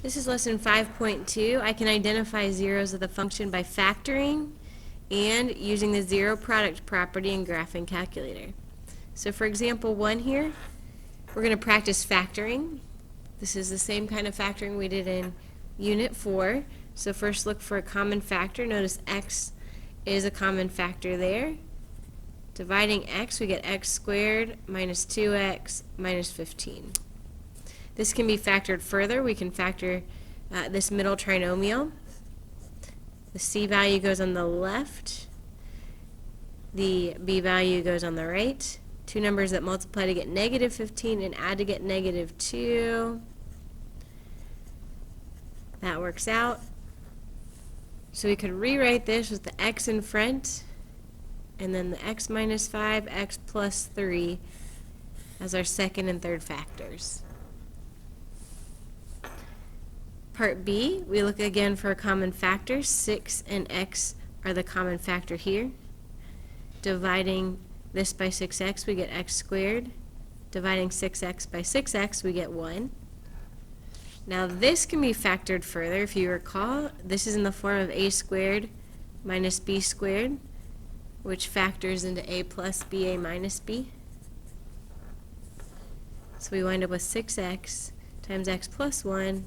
This is lesson 5.2. I can identify zeros of the function by factoring and using the zero product property in Graphing Calculator. So for example 1 here, we're going to practice factoring. This is the same kind of factoring we did in Unit 4. So first look for a common factor. Notice x is a common factor there. Dividing x, we get x squared minus 2x minus 15. This can be factored further. We can factor this middle trinomial. The c value goes on the left. The b value goes on the right. Two numbers that multiply to get negative 15 and add to get negative 2. That works out. So we could rewrite this with the x in front and then the x minus 5, x plus 3 as our second and third factors. Part B, we look again for a common factor. 6 and x are the common factor here. Dividing this by 6x, we get x squared. Dividing 6x by 6x, we get 1. Now this can be factored further. If you recall, this is in the form of a squared minus b squared, which factors into a plus b, a minus b. So we wind up with 6x times x plus 1,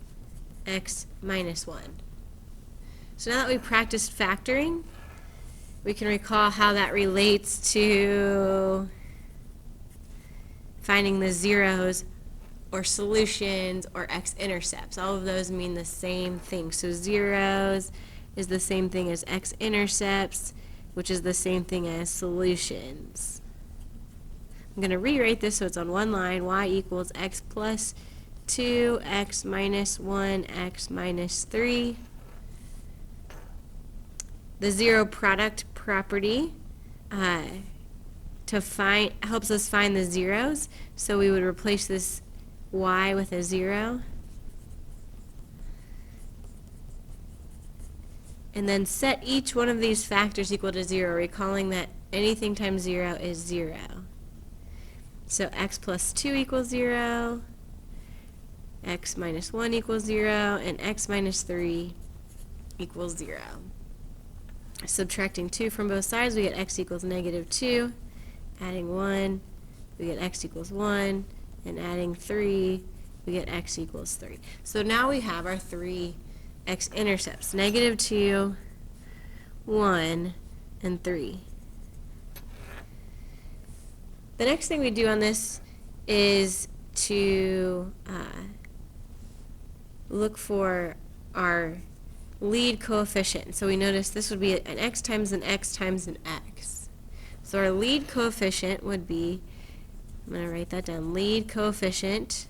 x minus 1. So now that we practiced factoring, we can recall how that relates to finding the zeros or solutions or x-intercepts. All of those mean the same thing. So zeros is the same thing as x-intercepts, which is the same thing as solutions. I'm going to rewrite this so it's on one line. Y equals x plus 2, x minus 1, x minus 3. The zero product property helps us find the zeros. So we would replace this y with a 0. And then set each one of these factors equal to 0, recalling that anything times 0 is 0. So x plus 2 equals 0, x minus 1 equals 0, and x minus 3 equals 0. Subtracting 2 from both sides, we get x equals negative 2. Adding 1, we get x equals 1. And adding 3, we get x equals 3. So now we have our three x-intercepts, negative 2, 1, and 3. The next thing we do on this is to look for our lead coefficient. So we notice this would be an x times an x times an x. So our lead coefficient would be, I'm going to write that down, lead coefficient